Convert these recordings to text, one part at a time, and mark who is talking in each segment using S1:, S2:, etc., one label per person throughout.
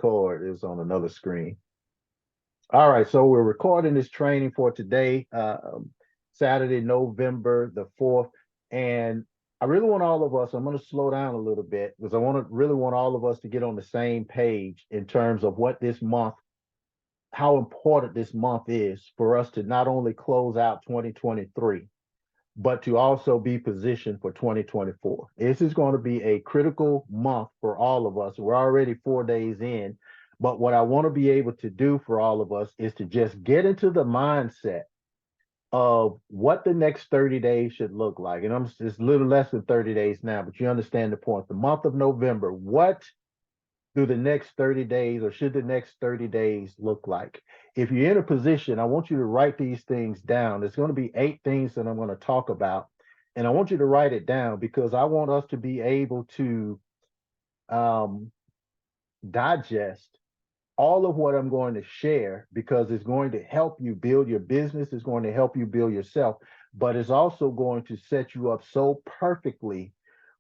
S1: record. It was on another screen. All right, so we're recording this training for today, Saturday, November the 4th. And I really want all of us, I'm going to slow down a little bit because I really want all of us to get on the same page in terms of what this month, how important this month is for us to not only close out 2023, but to also be positioned for 2024. This is going to be a critical month for all of us. We're already 4 days in, but what I want to be able to do for all of us is to just get into the mindset of what the next 30 days should look like. And it's a little less than 30 days now, but you understand the point. The month of November, what do the next 30 days or should the next 30 days look like? If you're in a position, I want you to write these things down. There's going to be 8 things that I'm going to talk about. And I want you to write it down because I want us to be able to um, digest all of what I'm going to share because it's going to help you build your business. It's going to help you build yourself, but it's also going to set you up so perfectly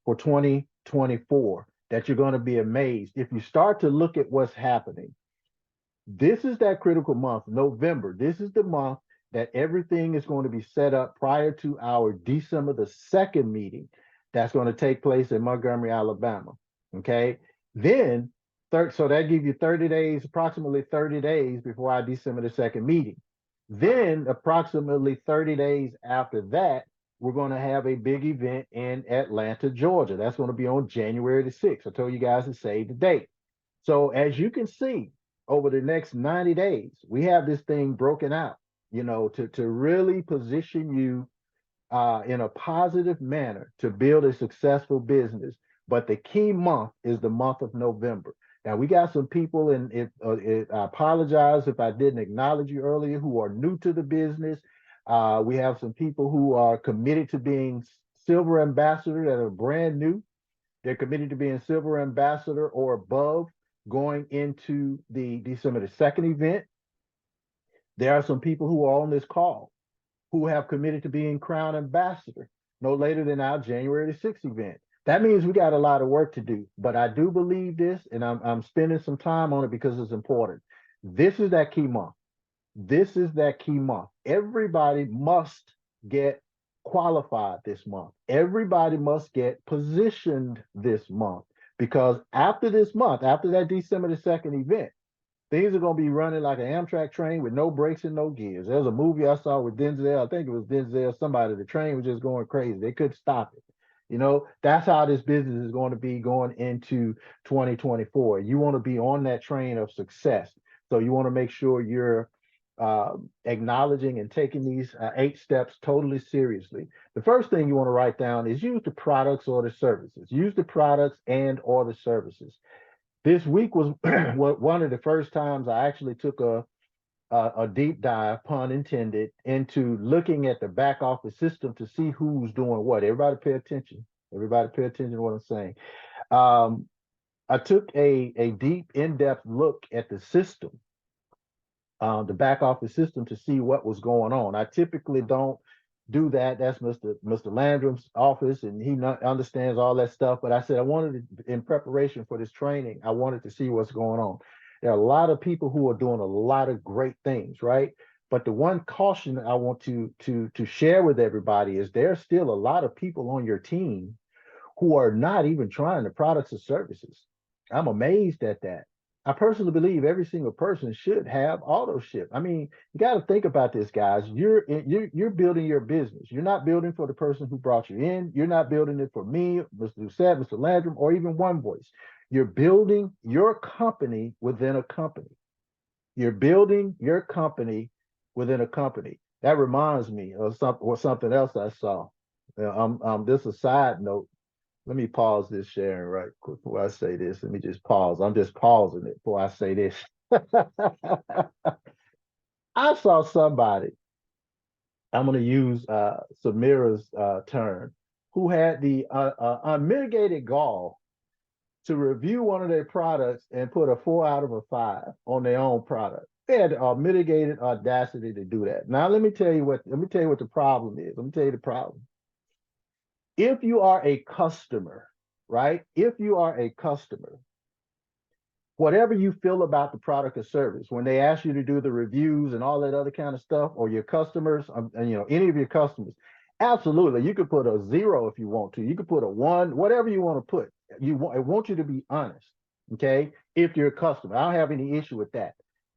S1: for 2024 that you're going to be amazed. If you start to look at what's happening, this is that critical month, November. This is the month that everything is going to be set up prior to our December the 2nd meeting that's going to take place in Montgomery, Alabama. Okay. Then, so that gives you 30 days, approximately 30 days before our December the 2nd meeting. Then, approximately 30 days after that, we're going to have a big event in Atlanta, Georgia. That's going to be on January the 6th. I told you guys to save the date. So as you can see, over the next 90 days, we have this thing broken out, to really position you in a positive manner to build a successful business. But the key month is the month of November. Now, we got some people, and I apologize if I didn't acknowledge you earlier, who are new to the business. We have some people who are committed to being silver ambassador that are brand new. They're committed to being silver ambassador or above going into the December the 2nd event. There are some people who are on this call who have committed to being crown ambassador no later than our January the 6th event. That means we got a lot of work to do, but I do believe this, and I'm spending some time on it because it's important. This is that key month. This is that key month. Everybody must get qualified this month. Everybody must get positioned this month because after this month, after that December the 2nd event, things are going to be running like an Amtrak train with no brakes and no gears. There's a movie I saw with Denzel. I think it was Denzel, somebody. The train was just going crazy. They couldn't stop it. That's how this business is going to be going into 2024. You want to be on that train of success. So you want to make sure you're acknowledging and taking these 8 steps totally seriously. The first thing you want to write down is use the products or the services. Use the products and or the services. This week was one of the first times I actually took a deep dive, pun intended, into looking at the back office system to see who's doing what. Everybody pay attention. Everybody pay attention to what I'm saying. I took a deep, in-depth look at the system, the back office system, to see what was going on. I typically don't do that. That's Mr. Landrum's office, and he understands all that stuff. But I said I wanted to, in preparation for this training, I wanted to see what's going on. There are a lot of people who are doing a lot of great things, right? But the one caution I want to share with everybody is there's still a lot of people on your team who are not even trying the products or services. I'm amazed at that. I personally believe every single person should have auto ship. I mean, you got to think about this, guys. You're building your business. You're not building for the person who brought you in. You're not building it for me, Mr. Doucette, Mr. Landrum, or even One Voice. You're building your company within a company. You're building your company within a company. That reminds me of something else I saw. This is a side note. Let me pause this sharing right quick before I say this. Let me just pause. I'm just pausing it before I say this. I saw somebody, I'm going to use Samira's term, who had the unmitigated gall to review one of their products and put a 4 out of a 5 on their own product. They had mitigated audacity to do that. Now, let me tell you what the problem is. Let me tell you the problem. If you are a customer, right? If you are a customer, whatever you feel about the product or service, when they ask you to do the reviews and all that other kind of stuff, or your customers, and, any of your customers, absolutely, you could put a 0 if you want to. You could put a 1, whatever you want to put. I want you to be honest, okay? If you're a customer, I don't have any issue with that.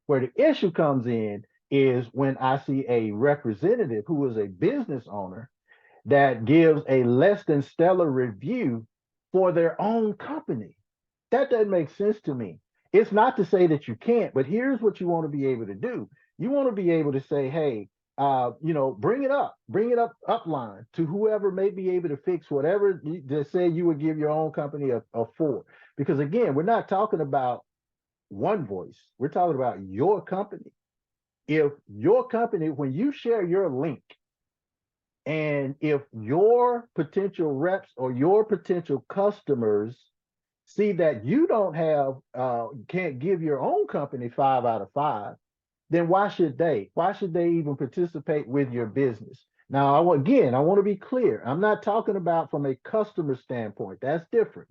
S1: Where the issue comes in is when I see a representative who is a business owner that gives a less than stellar review for their own company. That doesn't make sense to me. It's not to say that you can't, but here's what you want to be able to do. You want to be able to say, hey, bring it up upline to whoever may be able to fix whatever. Just say you would give your own company a 4, because again, we're not talking about one voice. We're talking about your company. If your company, when you share your link, and if your potential reps or your potential customers see that you don't have, can't give your own company 5 out of 5, then why should they? Why should they even participate with your business? Now, I want to be clear. I'm not talking about from a customer standpoint. That's different.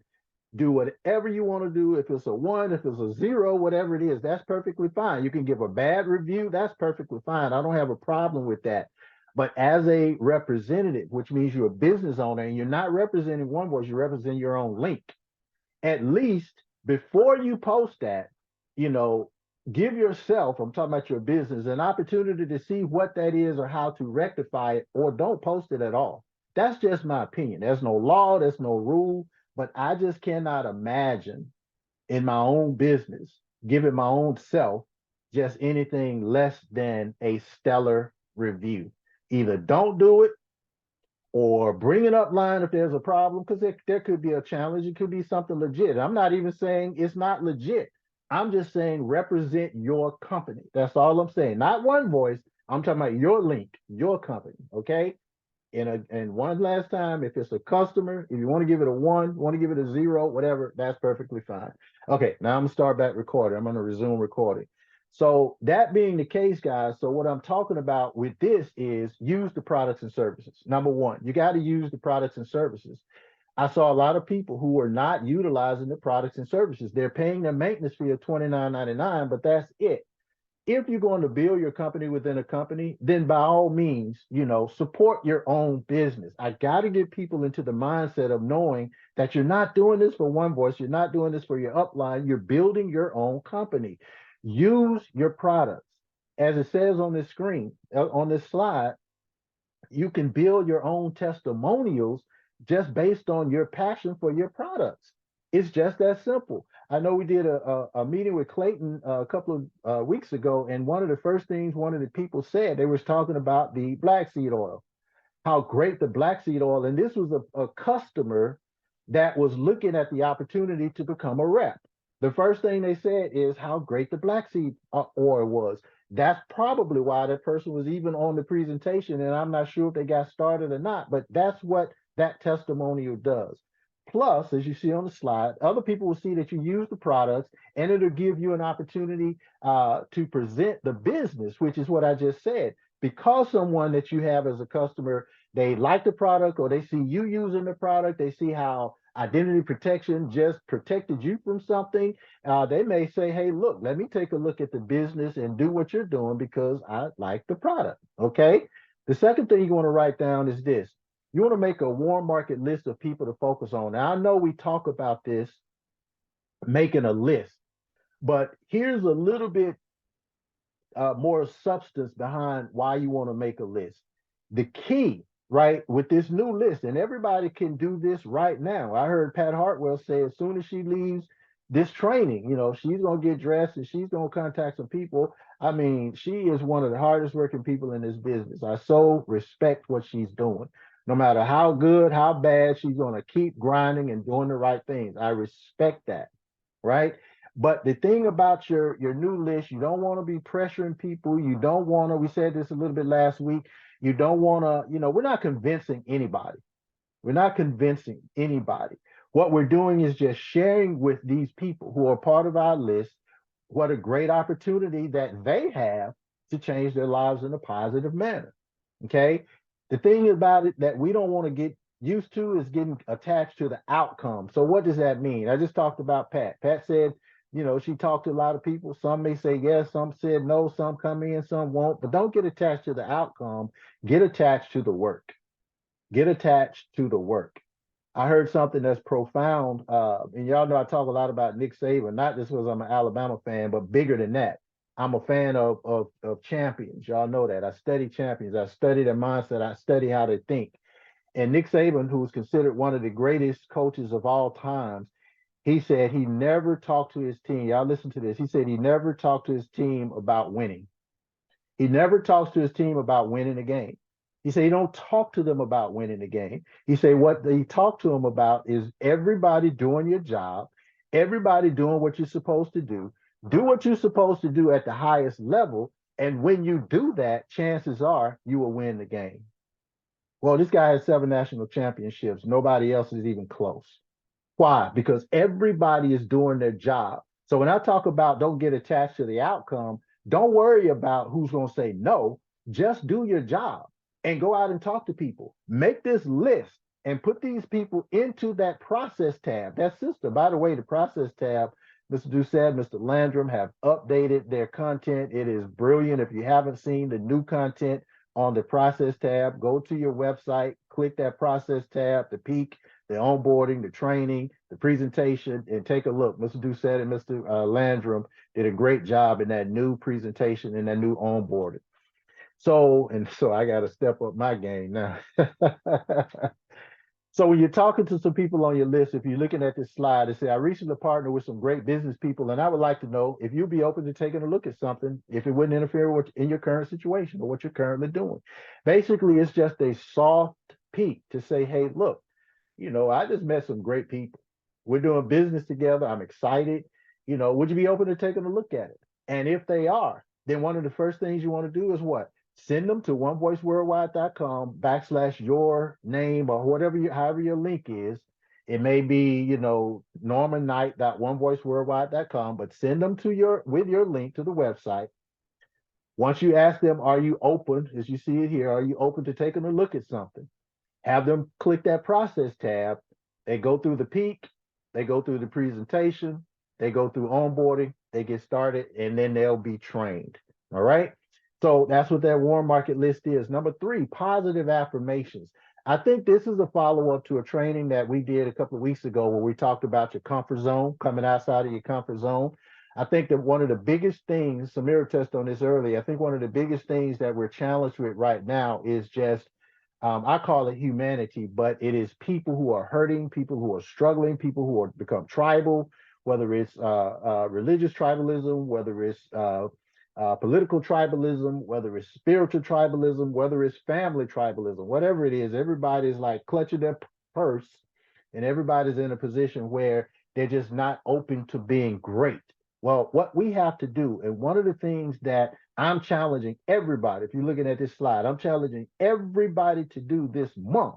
S1: Do whatever you want to do. If it's a 1, if it's a 0, whatever it is, that's perfectly fine. You can give a bad review. That's perfectly fine. I don't have a problem with that. But as a representative, which means you're a business owner and you're not representing one voice, you're representing your own link. At least before you post that, you know, give yourself, I'm talking about your business, an opportunity to see what that is or how to rectify it, or don't post it at all. That's just my opinion. There's no law, there's no rule, but I just cannot imagine in my own business giving my own self just anything less than a stellar review. Either don't do it or bring it up line if there's a problem, because there could be a challenge. It could be something legit. I'm not even saying it's not legit. I'm just saying represent your company. That's all I'm saying. Not one voice. I'm talking about your link, your company. Okay. And one last time, if it's a customer, if you want to give it a 1, want to give it a 0, whatever, that's perfectly fine. Okay, now I'm gonna start back recording. I'm gonna resume recording. So that being the case, guys, so what I'm talking about with this is use the products and services. Number one, you got to use the products and services. I saw a lot of people who are not utilizing the products and services. They're paying their maintenance fee of $29.99, but that's it. If you're going to build your company within a company, then by all means, support your own business. I got to get people into the mindset of knowing that you're not doing this for one voice, you're not doing this for your upline, you're building your own company. Use your products. As it says on this screen, on this slide, you can build your own testimonials just based on your passion for your products. It's just that simple. I know we did a meeting with Clayton a couple of weeks ago, and one of the first things one of the people said, they was talking about the black seed oil, how great the black seed oil, and this was a customer that was looking at the opportunity to become a rep. The first thing they said is how great the black seed oil was. That's probably why that person was even on the presentation, and I'm not sure if they got started or not, but that's what that testimonial does. Plus, as you see on the slide, other people will see that you use the products, and it'll give you an opportunity to present the business, which is what I just said. Because someone that you have as a customer, they like the product, or they see you using the product, they see how identity protection just protected you from something. They may say, hey, look, let me take a look at the business and do what you're doing because I like the product. Okay. The second thing you want to write down is this. You want to make a warm market list of people to focus on. Now, I know we talk about this, making a list, but here's a little bit more substance behind why you want to make a list. The key, right, with this new list, and everybody can do this right now. I heard Pat Hartwell say as soon as she leaves this training, she's going to get dressed and she's going to contact some people. I mean, she is one of the hardest working people in this business. I so respect what she's doing. No matter how good, how bad, she's going to keep grinding and doing the right things. I respect that, right? But the thing about your new list, you don't want to be pressuring people. You don't want to, we said this a little bit last week, you don't want to, we're not convincing anybody. We're not convincing anybody. What we're doing is just sharing with these people who are part of our list what a great opportunity that they have to change their lives in a positive manner. Okay. The thing about it that we don't want to get used to is getting attached to the outcome. So what does that mean? I just talked about Pat. Pat said, You know, she talked to a lot of people. Some may say yes, some said no, some come in, some won't. But don't get attached to the outcome. Get attached to the work. Get attached to the work. I heard something that's profound, and y'all know I talk a lot about Nick Saban, not just because I'm an Alabama fan, but bigger than that. I'm a fan of champions. Y'all know that. I study champions. I study their mindset. I study how they think. And Nick Saban, who is considered one of the greatest coaches of all times, he said he never talked to his team. Y'all listen to this. He said he never talked to his team about winning. He never talks to his team about winning a game. He said he don't talk to them about winning the game. He said what he talked to them about is everybody doing your job, everybody doing what you're supposed to do. Do what you're supposed to do at the highest level, and when you do that, chances are you will win the game. Well, this guy has 7 national championships. Nobody else is even close. Why? Because everybody is doing their job. So when I talk about don't get attached to the outcome, don't worry about who's going to say no. Just do your job and go out and talk to people. Make this list and put these people into that process tab, that system. By the way, the process tab, Mr. Doucette, Mr. Landrum have updated their content. It is brilliant. If you haven't seen the new content on the process tab, go to your website, click that process tab, the peak, the onboarding, the training, the presentation, and take a look. Mr. Doucette and Mr. Landrum did a great job in that new presentation and that new onboarding. So I got to step up my game now. So when you're talking to some people on your list, if you're looking at this slide, it says, I recently partnered with some great business people, and I would like to know if you'd be open to taking a look at something, if it wouldn't interfere with in your current situation or what you're currently doing. Basically, it's just a soft peek to say, hey, look, I just met some great people. We're doing business together. I'm excited. Would you be open to taking a look at it? And if they are, then one of the first things you want to do is what? Send them to onevoiceworldwide.com/your name or however your link is. It may be, normanknight.onevoiceworldwide.com, but send them with your link to the website. Once you ask them, are you open, as you see it here, are you open to taking a look at something? Have them click that process tab. They go through the peak, they go through the presentation, they go through onboarding, they get started, and then they'll be trained. All right. So that's what that warm market list is. Number 3, positive affirmations. I think this is a follow-up to a training that we did a couple of weeks ago where we talked about your comfort zone, coming outside of your comfort zone. I think that one of the biggest things, Samira touched on this earlier, I think one of the biggest things that we're challenged with right now is just I call it humanity, but it is people who are hurting, people who are struggling, people who are become tribal, whether it's religious tribalism, whether it's political tribalism, whether it's spiritual tribalism, whether it's family tribalism, whatever it is, everybody's like clutching their purse and everybody's in a position where they're just not open to being great. Well, what we have to do, and one of the things that I'm challenging everybody, if you're looking at this slide, I'm challenging everybody to do this month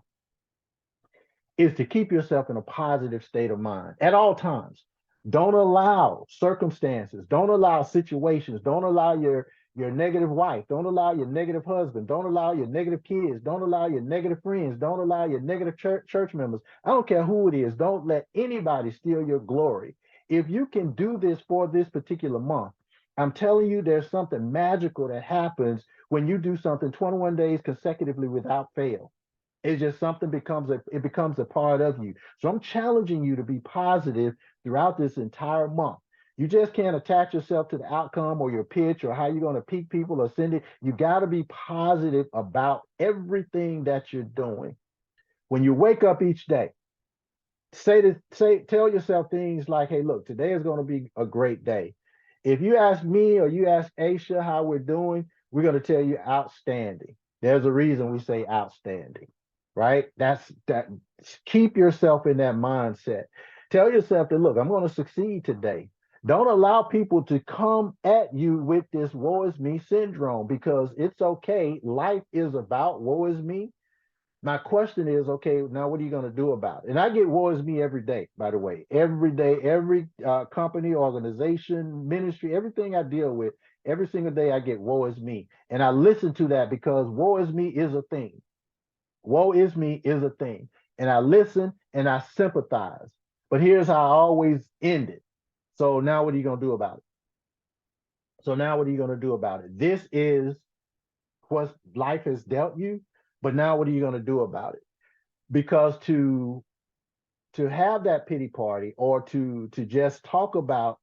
S1: is to keep yourself in a positive state of mind at all times. Don't allow circumstances, don't allow situations, don't allow your negative wife, don't allow your negative husband, don't allow your negative kids, don't allow your negative friends, don't allow your negative church members. I don't care who it is. Don't let anybody steal your glory. If you can do this for this particular month, I'm telling you, there's something magical that happens when you do something 21 days consecutively without fail. It's just something becomes a part of you. So I'm challenging you to be positive throughout this entire month. You just can't attach yourself to the outcome or your pitch or how you're going to pique people or send it. You got to be positive about everything that you're doing. When you wake up each day, tell yourself things like, hey, look, today is going to be a great day. If you ask me or you ask Aisha how we're doing, we're going to tell you outstanding. There's a reason we say outstanding, right? That. Keep yourself in that mindset. Tell yourself that, look, I'm going to succeed today. Don't allow people to come at you with this woe is me syndrome, because it's okay. Life is about woe is me. My question is, okay, now what are you going to do about it? And I get woe is me every day, by the way. Every day, every company, organization, ministry, everything I deal with, every single day I get woe is me. And I listen to that because woe is me is a thing. Woe is me is a thing. And I listen and I sympathize. But here's how I always end it. So now what are you going to do about it? So now what are you going to do about it? This is what life has dealt you, but now what are you going to do about it? Because to have that pity party or to just talk about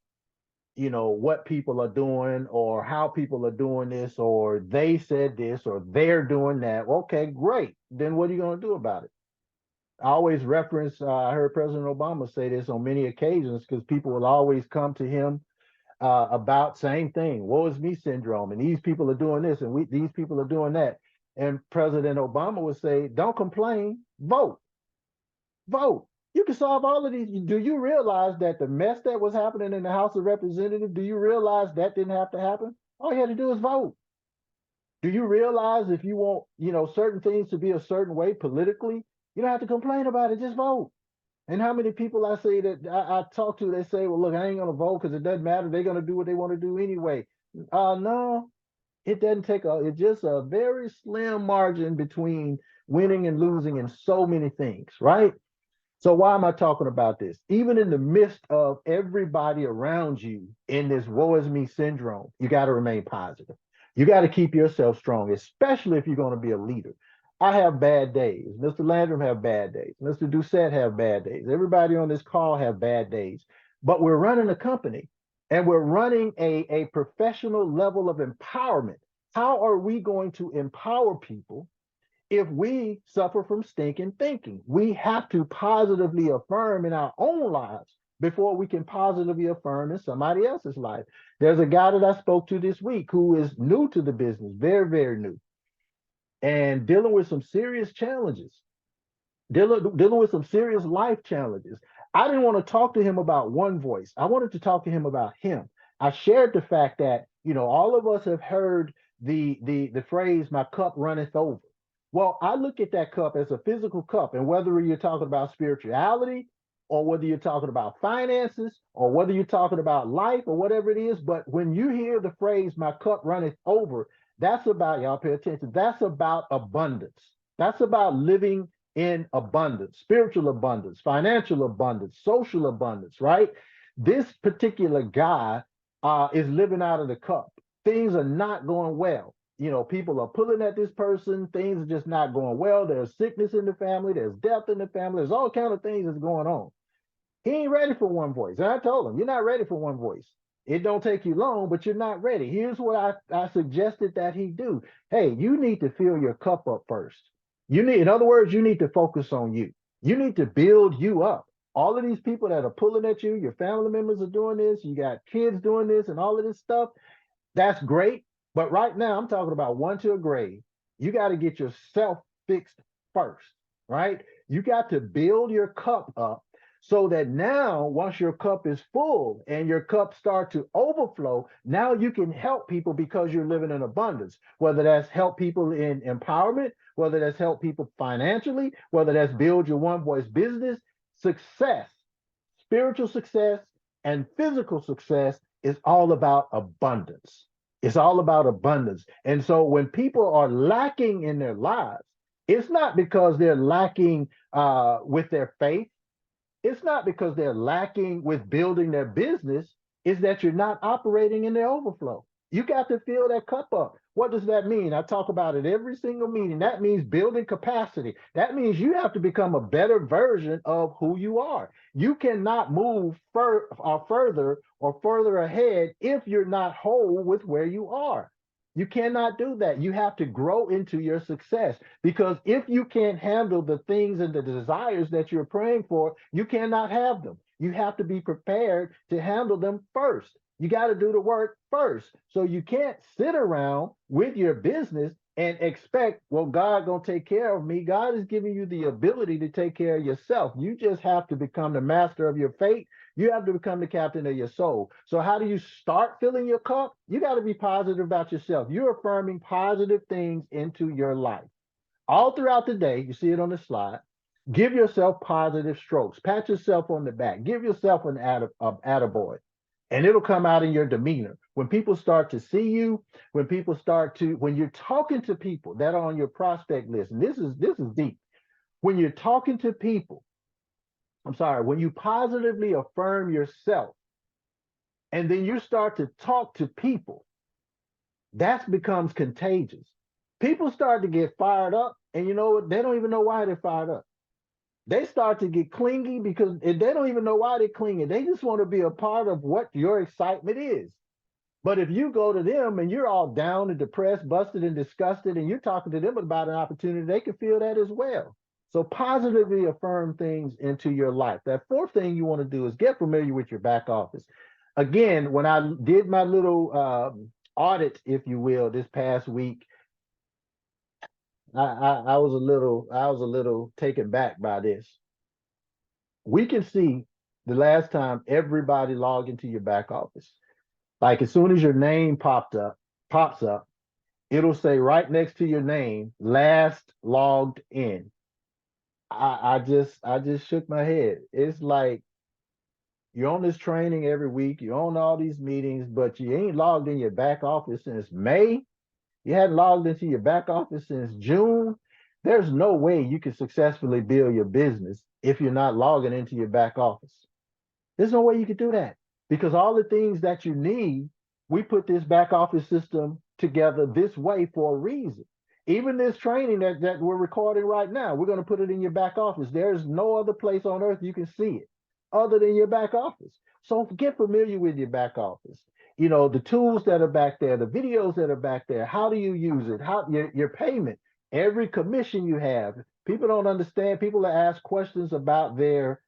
S1: what people are doing or how people are doing this or they said this or they're doing that, okay, great, then what are you going to do about it? I always reference, I heard President Obama say this on many occasions because people will always come to him about same thing, woe is me syndrome, and these people are doing this and these people are doing that. And President Obama would say, don't complain, vote, vote. You can solve all of these. Do you realize that the mess that was happening in the House of Representatives, do you realize that didn't have to happen? All you had to do is vote. Do you realize if you want, certain things to be a certain way politically, you don't have to complain about it, just vote. And how many people I say that I talk to, they say, well, look, I ain't gonna vote because it doesn't matter. They're gonna do what they want to do anyway. No, it doesn't take it's just a very slim margin between winning and losing in so many things, right? So why am I talking about this? Even in the midst of everybody around you in this woe is me syndrome, you got to remain positive. You got to keep yourself strong, especially if you're going to be a leader. I have bad days. Mr. Landrum have bad days. Mr. Doucette have bad days. Everybody on this call have bad days. But we're running a company and we're running a professional level of empowerment. How are we going to empower people if we suffer from stinking thinking? We have to positively affirm in our own lives before we can positively affirm in somebody else's life. There's a guy that I spoke to this week who is new to the business, very, very new, and dealing with some serious challenges, dealing with some serious life challenges. I didn't want to talk to him about one voice. I wanted to talk to him about him. I shared the fact that, all of us have heard the phrase, my cup runneth over. Well, I look at that cup as a physical cup, and whether you're talking about spirituality or whether you're talking about finances or whether you're talking about life or whatever it is, but when you hear the phrase, my cup runneth over, that's about, y'all pay attention, that's about abundance. That's about living in abundance, spiritual abundance, financial abundance, social abundance, right? This particular guy is living out of the cup. Things are not going well. People are pulling at this person. Things are just not going well. There's sickness in the family. There's death in the family. There's all kind of things that's going on. He ain't ready for one voice. And I told him, you're not ready for one voice. It don't take you long, but you're not ready. Here's what I suggested that he do. Hey, you need to fill your cup up first. In other words, you need to focus on you. You need to build you up. All of these people that are pulling at you, your family members are doing this, you got kids doing this and all of this stuff. That's great. But right now, I'm talking about one to a grade. You got to get yourself fixed first, right? You got to build your cup up so that now, once your cup is full and your cup start to overflow, now you can help people because you're living in abundance, whether that's help people in empowerment, whether that's help people financially, whether that's build your one voice business. Success, spiritual success and physical success is all about abundance. It's all about abundance. And so when people are lacking in their lives, it's not because they're lacking with their faith. It's not because they're lacking with building their business. It's that you're not operating in their overflow. You got to fill that cup up. What does that mean? I talk about it every single meeting. That means building capacity. That means you have to become a better version of who you are. You cannot move further or further ahead if you're not whole with where you are. You cannot do that. You have to grow into your success because if you can't handle the things and the desires that you're praying for, you cannot have them. You have to be prepared to handle them first. You got to do the work first. So you can't sit around with your business and expect, well, God gonna take care of me. God is giving you the ability to take care of yourself. You just have to become the master of your fate. You have to become the captain of your soul. So how do you start filling your cup? You got to be positive about yourself. You're affirming positive things into your life. All throughout the day, you see it on the slide, give yourself positive strokes. Pat yourself on the back. Give yourself an attaboy. And it'll come out in your demeanor. When people start to see you, when you're talking to people that are on your prospect list, and this is deep. When you're talking to people, when you positively affirm yourself, and then you start to talk to people, that becomes contagious. People start to get fired up, and you know what? They don't even know why they're fired up. They start to get clingy because they don't even know why they're clinging. They just want to be a part of what your excitement is. But if you go to them and you're all down and depressed, busted and disgusted, and you're talking to them about an opportunity, they can feel that as well. So positively affirm things into your life. That fourth thing you want to do is get familiar with your back office. Again, when I did my little audit, if you will, this past week, I was a little taken back by this. We can see the last time everybody logged into your back office. Like as soon as your name pops up, it'll say right next to your name, last logged in. I just shook my head. It's like you're on this training every week, you're on all these meetings, but you ain't logged in your back office since May. You hadn't logged into your back office since June. There's no way you can successfully build your business if you're not logging into your back office. There's no way you could do that because all the things that you need, we put this back office system together this way for a reason. Even this training that we're recording right now, we're going to put it in your back office. There's no other place on earth you can see it other than your back office. So get familiar with your back office. You know, the tools that are back there, the videos that are back there, how do you use it? How your payment, every commission you have. People don't understand. People that ask questions about their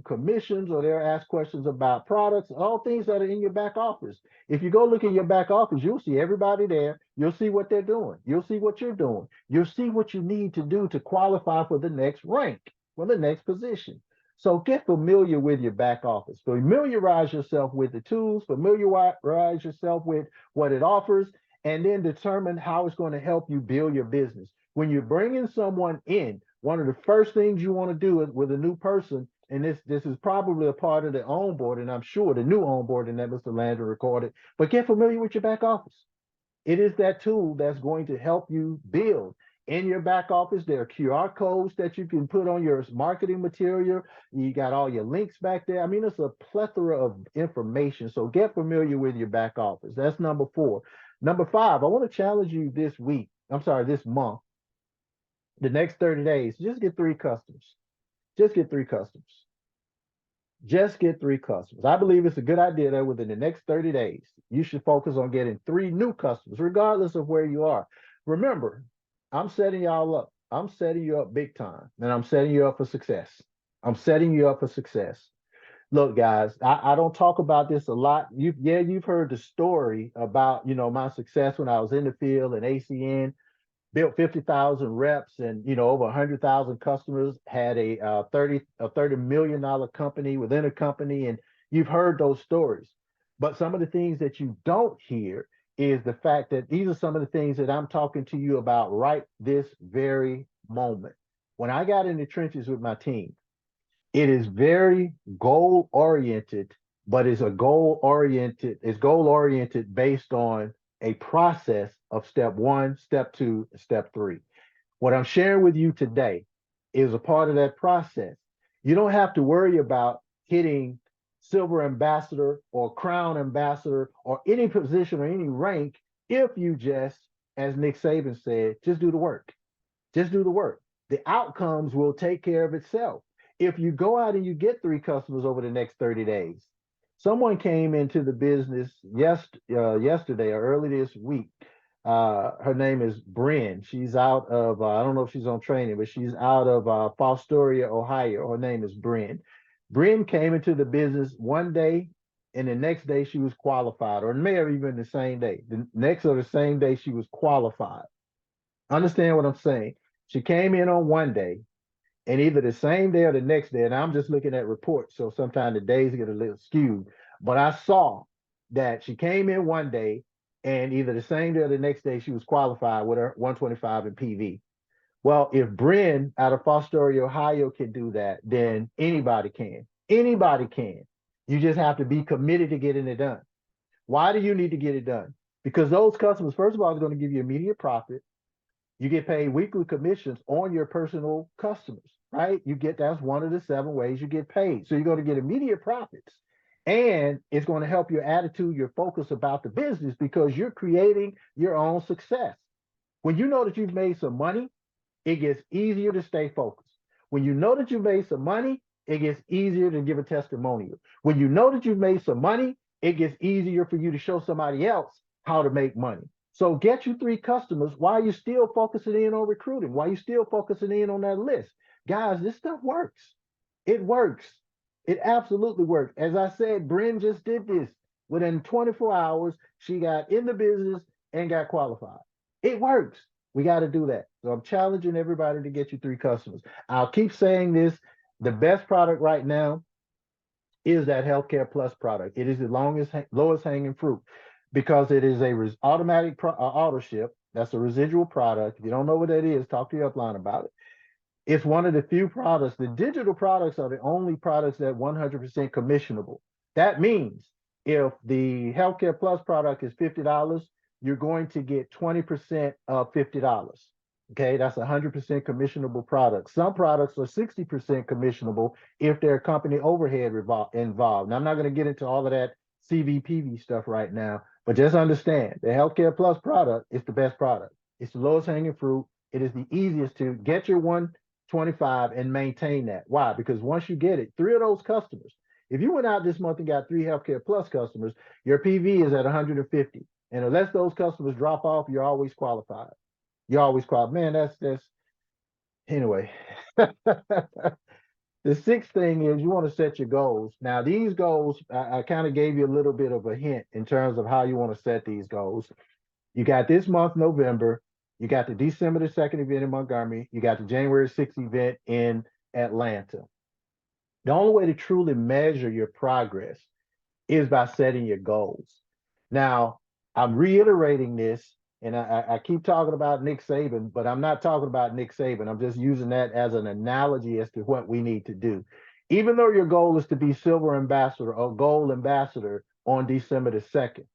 S1: commissions or they're asked questions about products, all things that are in your back office. If you go look in your back office, you'll see everybody there. You'll see what they're doing. You'll see what you're doing. You'll see what you need to do to qualify for the next rank, for the next position. So get familiar with your back office. Familiarize yourself with the tools, familiarize yourself with what it offers, and then determine how it's going to help you build your business. When you're bringing someone in, one of the first things you want to do with a new person, and this is probably a part of the onboarding, I'm sure, the new onboarding that Mr. Landry recorded, but get familiar with your back office. It is that tool that's going to help you build. In your back office, there are QR codes that you can put on your marketing material. You got all your links back there. I mean, it's a plethora of information. So get familiar with your back office. That's number four. Number five, I want to challenge you this week. I'm sorry, this month, the next 30 days, just get three customers. Just get three customers. Just get three customers. I believe it's a good idea that within the next 30 days, you should focus on getting three new customers, regardless of where you are. Remember, I'm setting y'all up. I'm setting you up big time, and I'm setting you up for success. I'm setting you up for success. Look, guys, I don't talk about this a lot. You've heard the story about, my success when I was in the field and ACN built 50,000 reps and over 100,000 customers, had a 30 million dollar company within a company, and you've heard those stories. But some of the things that you don't hear is the fact that these are some of the things that I'm talking to you about right this very moment. When I got in the trenches with my team, it is very goal oriented, but it's goal oriented based on a process of step one, step two, step three. What I'm sharing with you today is a part of that process. You don't have to worry about hitting silver ambassador or crown ambassador or any position or any rank if you just, as Nick Saban said, just do the work. Just do the work. The outcomes will take care of itself. If you go out and you get three customers over the next 30 days, someone came into the business yesterday or early this week. Her name is Bryn. She's out of, I don't know if she's on training, but she's out of Fostoria, Ohio. Her name is Bryn. Bryn came into the business one day, and the next day she was qualified, or it may have even been the same day. The next or the same day she was qualified. Understand what I'm saying? She came in on one day, and either the same day or the next day, and I'm just looking at reports, so sometimes the days get a little skewed. But I saw that she came in one day, and either the same day or the next day, she was qualified with her 125 in PV. Well, if Bryn out of Fostoria, Ohio can do that, then anybody can. Anybody can. You just have to be committed to getting it done. Why do you need to get it done? Because those customers, first of all, are going to give you immediate profit. You get paid weekly commissions on your personal customers, right? That's one of the 7 ways you get paid. So you're going to get immediate profits. And it's going to help your attitude, your focus about the business because you're creating your own success. When you know that you've made some money, it gets easier to stay focused. When you know that you've made some money, it gets easier to give a testimonial. When you know that you've made some money, it gets easier for you to show somebody else how to make money. So get you 3 customers while you're still focusing in on recruiting, while you're still focusing in on that list. Guys, this stuff works. It works. It absolutely works. As I said, Bryn just did this. Within 24 hours, she got in the business and got qualified. It works. We got to do that. So I'm challenging everybody to get you 3 customers. I'll keep saying this. The best product right now is that Healthcare Plus product. It is the lowest hanging fruit because it is a automatic auto ship. That's a residual product. If you don't know what that is, talk to your upline about it. It's one of the few products. The digital products are the only products that 100% commissionable. That means if the Healthcare Plus product is $50, you're going to get 20% of $50. Okay, that's 100% commissionable product. Some products are 60% commissionable if their company overhead involved. Now, I'm not going to get into all of that CVPV stuff right now, but just understand the Healthcare Plus product is the best product. It's the lowest hanging fruit. It is the easiest to get your 125 and maintain that. Why? Because once you get it, 3 of those customers, if you went out this month and got 3 Healthcare Plus customers, your PV is at 150. And unless those customers drop off, you're always qualified. You're always qualified. Man, that's anyway. The 6th thing is you want to set your goals. Now, these goals, I kind of gave you a little bit of a hint in terms of how you want to set these goals. You got this month, November. You got the December the 2nd event in Montgomery. You got the January 6th event in Atlanta. The only way to truly measure your progress is by setting your goals. Now, I'm reiterating this, and I keep talking about Nick Saban, but I'm not talking about Nick Saban. I'm just using that as an analogy as to what we need to do. Even though your goal is to be silver ambassador or gold ambassador on December the 2nd,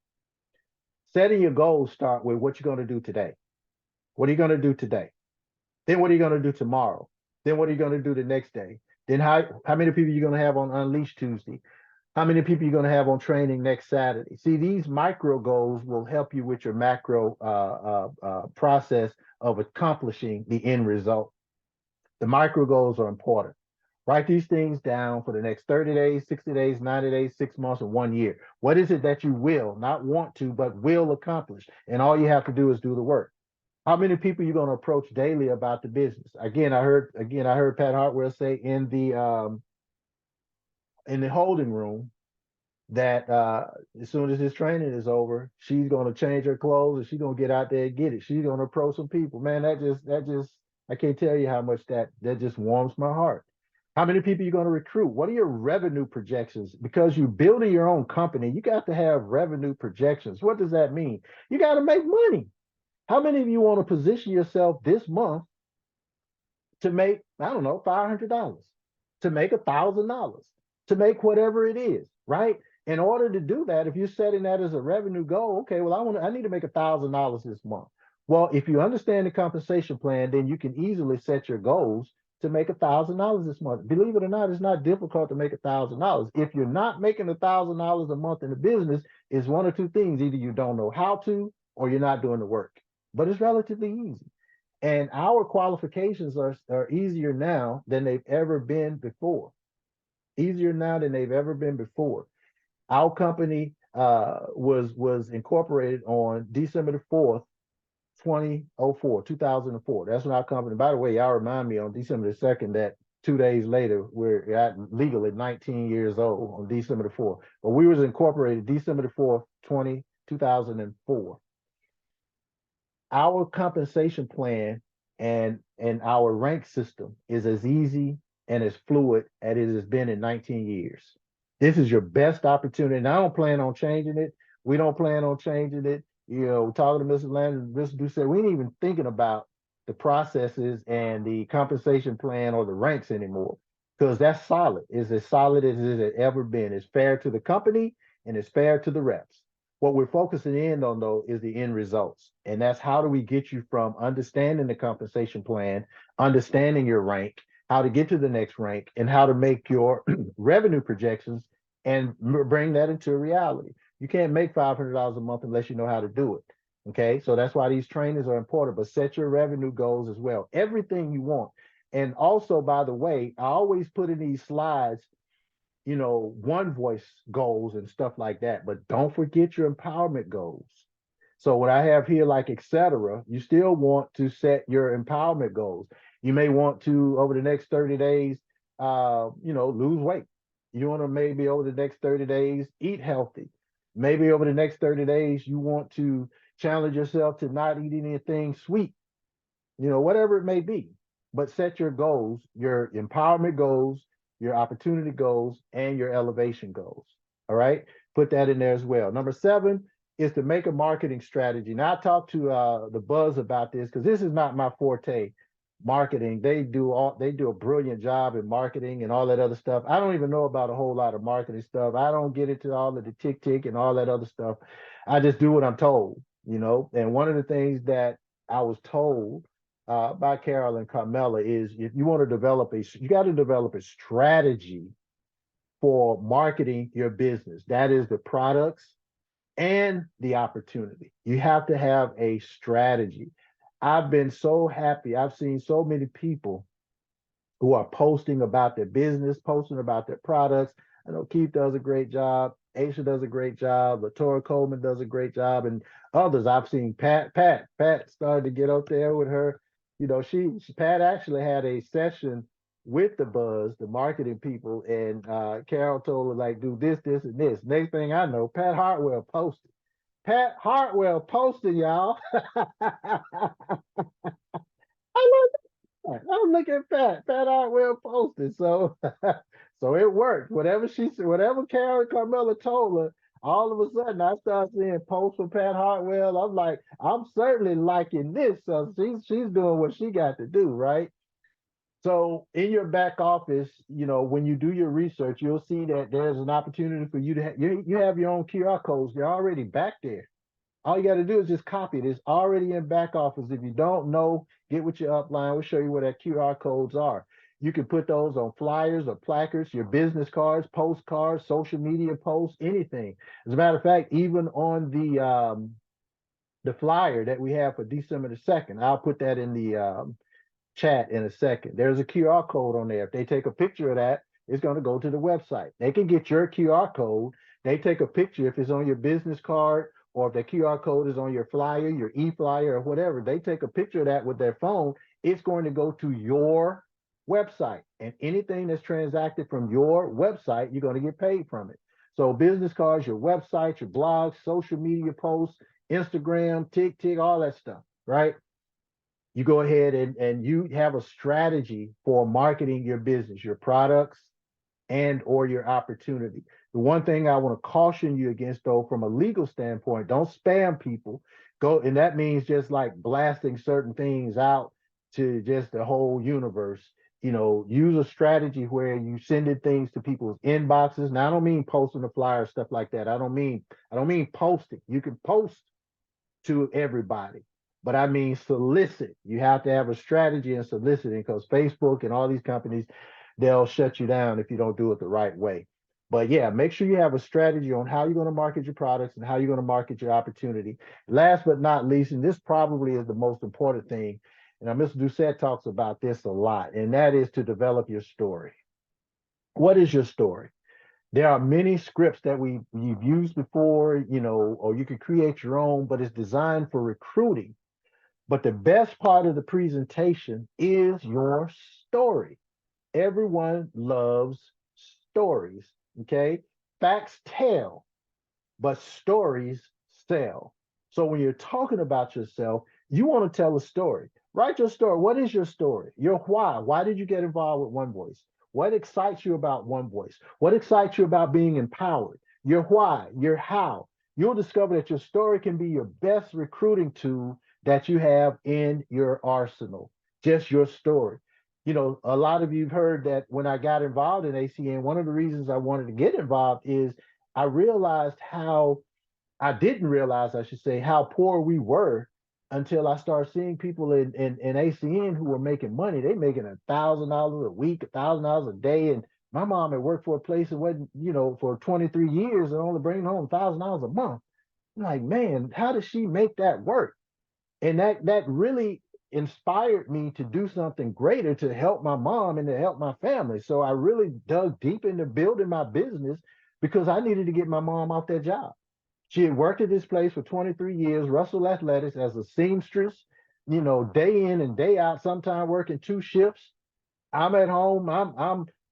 S1: setting your goals start with what you're going to do today. What are you going to do today? Then what are you going to do tomorrow? Then what are you going to do the next day? Then how many people are you going to have on Unleash Tuesday? How many people you're going to have on training next Saturday? See, these micro goals will help you with your macro process of accomplishing the end result. The micro goals are important. Write these things down for the next 30 days, 60 days, 90 days, 6 months, and 1 year. What is it that you will, not want to, but will accomplish? And all you have to do is do the work. How many people are you going to approach daily about the business? Again, I heard Pat Hartwell say in the holding room that as soon as his training is over, she's going to change her clothes and she's going to get out there and get it. She's going to approach some people. Man, that just I can't tell you how much that just warms my heart. How many people are you going to recruit? What are your revenue projections? Because you're building your own company, you got to have revenue projections. What does that mean? You got to make money. How many of you want to position yourself this month to make, I don't know, $500, to make $1,000, to make whatever it is, right? In order to do that, if you're setting that as a revenue goal, okay, well, I need to make $1,000 this month. Well, if you understand the compensation plan, then you can easily set your goals to make $1,000 this month. Believe it or not, it's not difficult to make $1,000. If you're not making $1,000 a month in the business, it's one or two things. Either you don't know how to, or you're not doing the work. But it's relatively easy. And our qualifications are easier now than they've ever been before. Easier now than they've ever been before. Our company was incorporated on December the 4th, 2004. That's when our company, by the way, y'all remind me on December the 2nd that 2 days later, we're at legally 19 years old on December the 4th. But we was incorporated December the 4th, 2004. Our compensation plan and our rank system is as easy and as fluid as it has been in 19 years. This is your best opportunity. And I don't plan on changing it. We don't plan on changing it. You know, talking to Mrs. Landon, Mr. Doucette, we ain't even thinking about the processes and the compensation plan or the ranks anymore because that's solid. It's as solid as it has ever been. It's fair to the company and it's fair to the reps. What we're focusing in on, though, is the end results. And that's how do we get you from understanding the compensation plan, understanding your rank, how to get to the next rank, and how to make your revenue projections and bring that into reality. You can't make $500 a month unless you know how to do it. Okay, so that's why these trainings are important, but set your revenue goals as well. Everything you want. And also, by the way, I always put in these slides, one voice goals and stuff like that, but don't forget your empowerment goals. So what I have here, like etc., you still want to set your empowerment goals. You may want to over the next 30 days, lose weight. You want to maybe over the next 30 days eat healthy. Maybe over the next 30 days you want to challenge yourself to not eat anything sweet. Whatever it may be. But set your goals, your empowerment goals, your opportunity goals, and your elevation goals. All right. Put that in there as well. Number 7 is to make a marketing strategy. Now I talked to the Buzz about this because this is not my forte. Marketing, they do a brilliant job in marketing and all that other stuff. I don't even know about a whole lot of marketing stuff. I don't get into all of the tick and all that other stuff. I just do what I'm told. And one of the things that I was told by Carol and Carmela is if you want to you got to develop a strategy for marketing your business. That is the products and the opportunity. You have to have a strategy. I've been so happy. I've seen so many people who are posting about their business, posting about their products. I know Keith does a great job. Aisha does a great job. Latoya Coleman does a great job. And others I've seen, Pat started to get up there with her. Pat actually had a session with the Buzz, the marketing people, and Carol told her, like, do this, and this. Next thing I know, Pat Hartwell posted. Pat Hartwell posted, y'all. I I'm looking at Pat Hartwell posted. So so it worked. Whatever she said, whatever Karen Carmela told her, all of a sudden I start seeing posts from Pat Hartwell. I'm like, I'm certainly liking this. So she's doing what she got to do, right? So in your back office, when you do your research, you'll see that there's an opportunity for you to you have your own QR codes. They're already back there. All you got to do is just copy it. It's already in back office. If you don't know, get with your upline. We'll show you where that QR codes are. You can put those on flyers or placards, your business cards, postcards, social media posts, anything. As a matter of fact, even on the flyer that we have for December the 2nd, I'll put that in the chat in a second. There's a QR code on there. If they take a picture of that, it's going to go to the website. They can get your QR code. They take a picture if it's on your business card or if the QR code is on your flyer, your e-flyer or whatever. They take a picture of that with their phone. It's going to go to your website. And anything that's transacted from your website, you're going to get paid from it. So business cards, your website, your blogs, social media posts, Instagram, TikTok, all that stuff, right? You go ahead and you have a strategy for marketing your business, your products, and or your opportunity. The one thing I want to caution you against, though, from a legal standpoint, don't spam people. And that means just like blasting certain things out to just the whole universe. Use a strategy where you sending things to people's inboxes. Now, I don't mean posting a flyer, stuff like that. I don't mean posting. You can post to everybody. But I mean solicit. You have to have a strategy in soliciting because Facebook and all these companies, they'll shut you down if you don't do it the right way. But yeah, make sure you have a strategy on how you're going to market your products and how you're going to market your opportunity. Last but not least, and this probably is the most important thing, and Mr. Doucette talks about this a lot, and that is to develop your story. What is your story? There are many scripts that we've used before, or you can create your own, but it's designed for recruiting. But the best part of the presentation is your story. Everyone loves stories, okay? Facts tell, but stories sell. So when you're talking about yourself, you want to tell a story. Write your story. What is your story? Your why. Why did you get involved with One Voice? What excites you about One Voice? What excites you about being empowered? Your why, your how. You'll discover that your story can be your best recruiting tool that you have in your arsenal. Just your story. A lot of you've heard that when I got involved in ACN, one of the reasons I wanted to get involved is I realized I didn't realize, I should say, how poor we were until I started seeing people in ACN who were making money. They making $1,000 a week, $1,000 a day, and My mom had worked for a place that wasn't, for 23 years and only bringing home $1,000 a month. I'm like, man, how does she make that work? And that really inspired me to do something greater to help my mom and to help my family. So I really dug deep into building my business because I needed to get my mom off that job. She had worked at this place for 23 years, Russell Athletics, as a seamstress, day in and day out, sometimes working two shifts. I'm at home.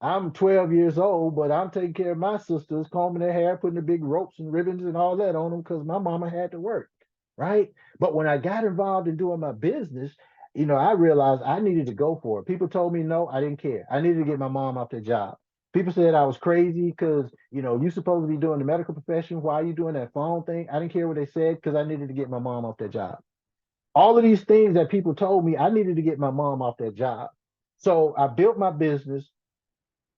S1: I'm 12 years old, but I'm taking care of my sisters, combing their hair, putting the big ropes and ribbons and all that on them because my mama had to work, right? But when I got involved in doing my business, I realized I needed to go for it. People told me no, I didn't care. I needed to get my mom off that job. People said I was crazy because you're supposed to be doing the medical profession. Why are you doing that phone thing? I didn't care what they said because I needed to get my mom off that job. All of these things that people told me, I needed to get my mom off that job. So I built my business.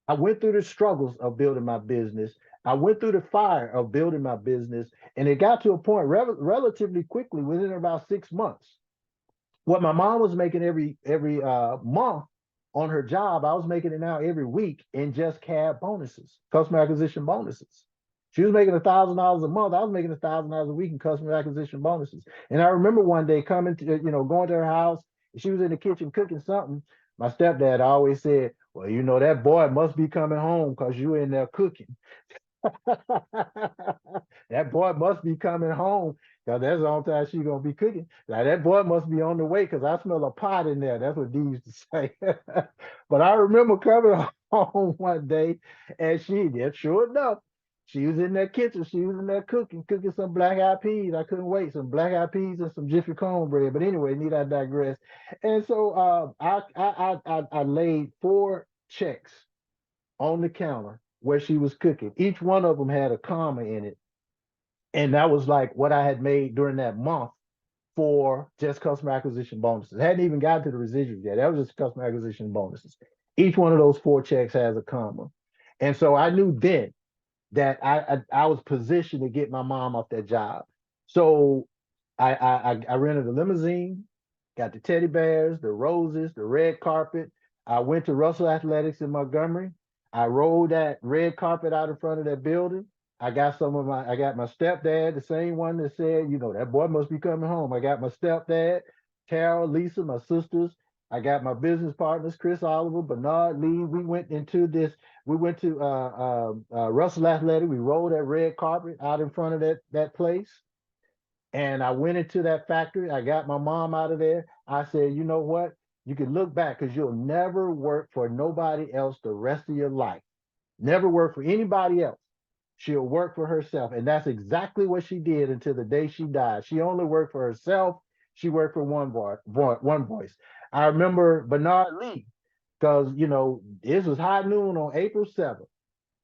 S1: I went through the struggles of building my business. I went through the fire of building my business, and it got to a point relatively quickly, within about 6 months. What my mom was making every month on her job, I was making it now every week in just cab bonuses, customer acquisition bonuses. She was making $1,000 a month. I was making $1,000 a week in customer acquisition bonuses. And I remember one day coming to, going to her house. She was in the kitchen cooking something. My stepdad always said, "Well, that boy must be coming home because you in there cooking." That boy must be coming home because that's the only time she's gonna be cooking. Now that boy must be on the way because I smell a pot in there. That's what Dee used to say. But I remember coming home one day and she did, sure enough, she was in that kitchen. She was in there cooking some black eyed peas. I couldn't wait. Some black eyed peas and some Jiffy cornbread. But anyway, need I digress. And so I laid 4 checks on the counter where she was cooking. Each one of them had a comma in it. And that was like what I had made during that month for just customer acquisition bonuses. I hadn't even gotten to the residuals yet. That was just customer acquisition bonuses. Each one of those 4 checks has a comma. And so I knew then that I was positioned to get my mom off that job. So I rented a limousine, got the teddy bears, the roses, the red carpet. I went to Russell Athletics in Montgomery. I rolled that red carpet out in front of that building. I got my stepdad, the same one that said, that boy must be coming home. I got my stepdad, Carol, Lisa, my sisters. I got my business partners, Chris Oliver, Bernard Lee. We went to Russell Athletic. We rolled that red carpet out in front of that place. And I went into that factory. I got my mom out of there. I said, you know what? You can look back because you'll never work for nobody else the rest of your life. Never work for anybody else. She'll work for herself. And that's exactly what she did until the day she died. She only worked for herself. She worked for one voice. I remember Bernard Lee, because this was high noon on April 7th.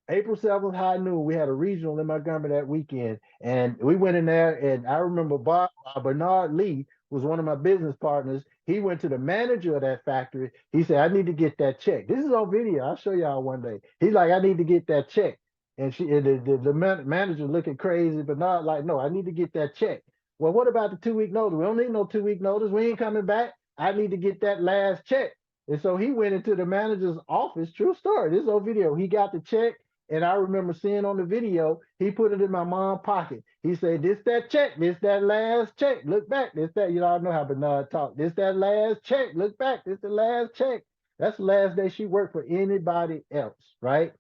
S1: April 7th, high noon, we had a regional in Montgomery that weekend. And we went in there, and I remember Bernard Lee was one of my business partners. He went to the manager of that factory. He said, I need to get that check. This is on video. I'll show y'all one day. He's like, I need to get that check. And the manager looking crazy, but not like, no, I need to get that check. Well, what about the 2 week notice? We don't need no 2 week notice. We ain't coming back. I need to get that last check. And so he went into the manager's office. True story. This is on video. He got the check. And I remember seeing on the video, he put it in my mom's pocket. He said, this that check, this that last check. Look back. This that, I know how Bernard talk. This that last check. Look back. This the last check. That's the last day she worked for anybody else, right?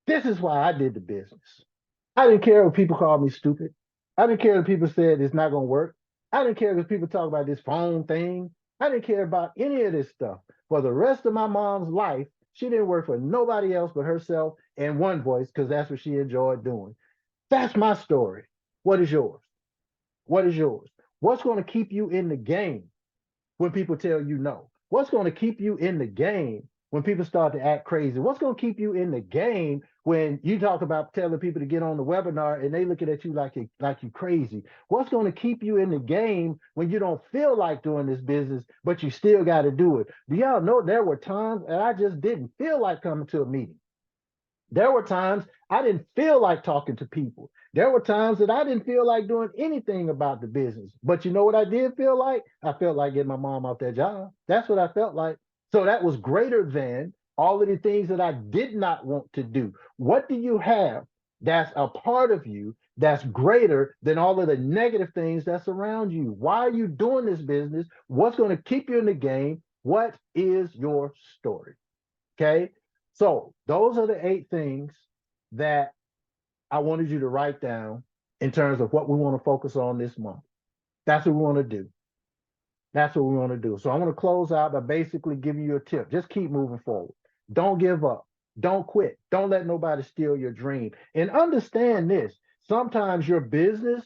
S1: This is why I did the business. I didn't care if people called me stupid. I didn't care if people said it's not going to work. I didn't care if people talk about this phone thing. I didn't care about any of this stuff. For the rest of my mom's life, she didn't work for nobody else but herself and one voice because that's what she enjoyed doing. That's my story. What is yours? What is yours? What's going to keep you in the game when people tell you no? What's going to keep you in the game when people start to act crazy? What's going to keep you in the game when you talk about telling people to get on the webinar and they looking at you like you crazy? What's going to keep you in the game when you don't feel like doing this business, but you still got to do it? Do y'all know there were times that I just didn't feel like coming to a meeting? There were times I didn't feel like talking to people. There were times that I didn't feel like doing anything about the business. But you know what I did feel like? I felt like getting my mom off that job. That's what I felt like. So that was greater than all of the things that I did not want to do. What do you have that's a part of you that's greater than all of the negative things that's around you? Why are you doing this business? What's going to keep you in the game? What is your story? Okay. So those are the 8 things that I wanted you to write down in terms of what we want to focus on this month. That's what we want to do. That's what we want to do. So I want to close out by basically giving you a tip. Just keep moving forward. Don't give up. Don't quit. Don't let nobody steal your dream. And understand this. Sometimes your business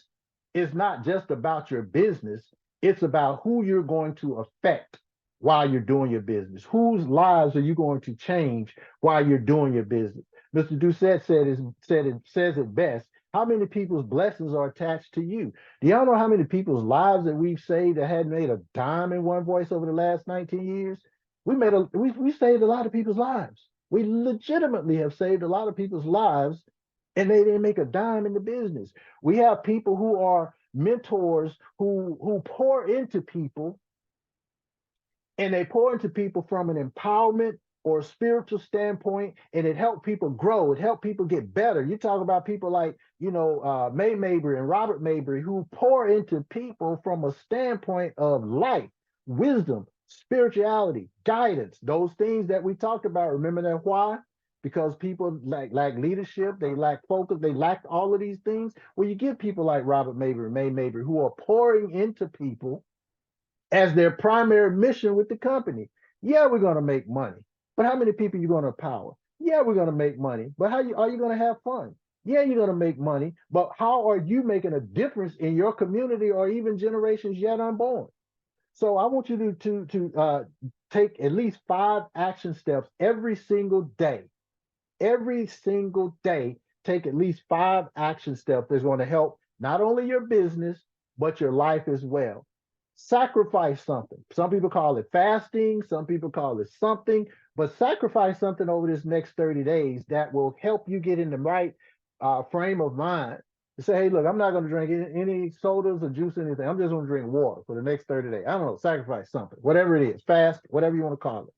S1: is not just about your business. It's about who you're going to affect while you're doing your business. Whose lives are you going to change while you're doing your business? Mr. Doucette says it best. How many people's blessings are attached to you? Do y'all know how many people's lives that we've saved that hadn't made a dime in One Voice over the last 19 years? We saved a lot of people's lives. We legitimately have saved a lot of people's lives and they didn't make a dime in the business. We have people who are mentors who pour into people, and they pour into people from an empowerment or a spiritual standpoint, and it helped people grow. It helped people get better. You talk about people like, May Mabry and Robert Mabry, who pour into people from a standpoint of life, wisdom, spirituality, guidance, those things that we talked about. Remember that why? Because people lack leadership, they lack focus, they lack all of these things. Well, you get people like Robert Mabry, May Mabry, who are pouring into people as their primary mission with the company. Yeah, we're going to make money, but how many people are you going to empower? Yeah, we're going to make money, but are you going to have fun? Yeah, you're going to make money, but how are you making a difference in your community or even generations yet unborn? So I want you to take at least 5 action steps every single day. Every single day, take at least 5 action steps that's going to help not only your business, but your life as well. Sacrifice something. Some people call it fasting, some people call it something, but sacrifice something over this next 30 days that will help you get in the right frame of mind to say, hey, look, I'm not going to drink any sodas or juice or anything. I'm just going to drink water for the next 30 days. I don't know, sacrifice something, whatever it is, fast, whatever you want to call it.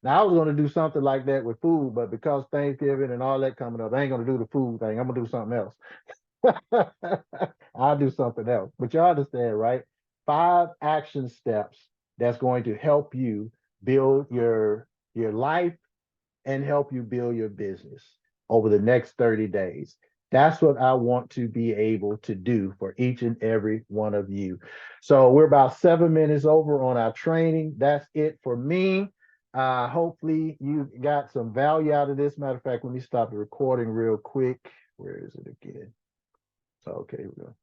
S1: Now, I was going to do something like that with food, but because Thanksgiving and all that coming up, I ain't going to do the food thing. I'm going to do something else. I'll do something else. But you understand, right? 5 action steps that's going to help you build your life and help you build your business over the next 30 days. That's what I want to be able to do for each and every one of you. So we're about 7 minutes over on our training. That's it for me. Hopefully you got some value out of this. Matter of fact, let me stop the recording real quick. Where is it again? Okay, here we go.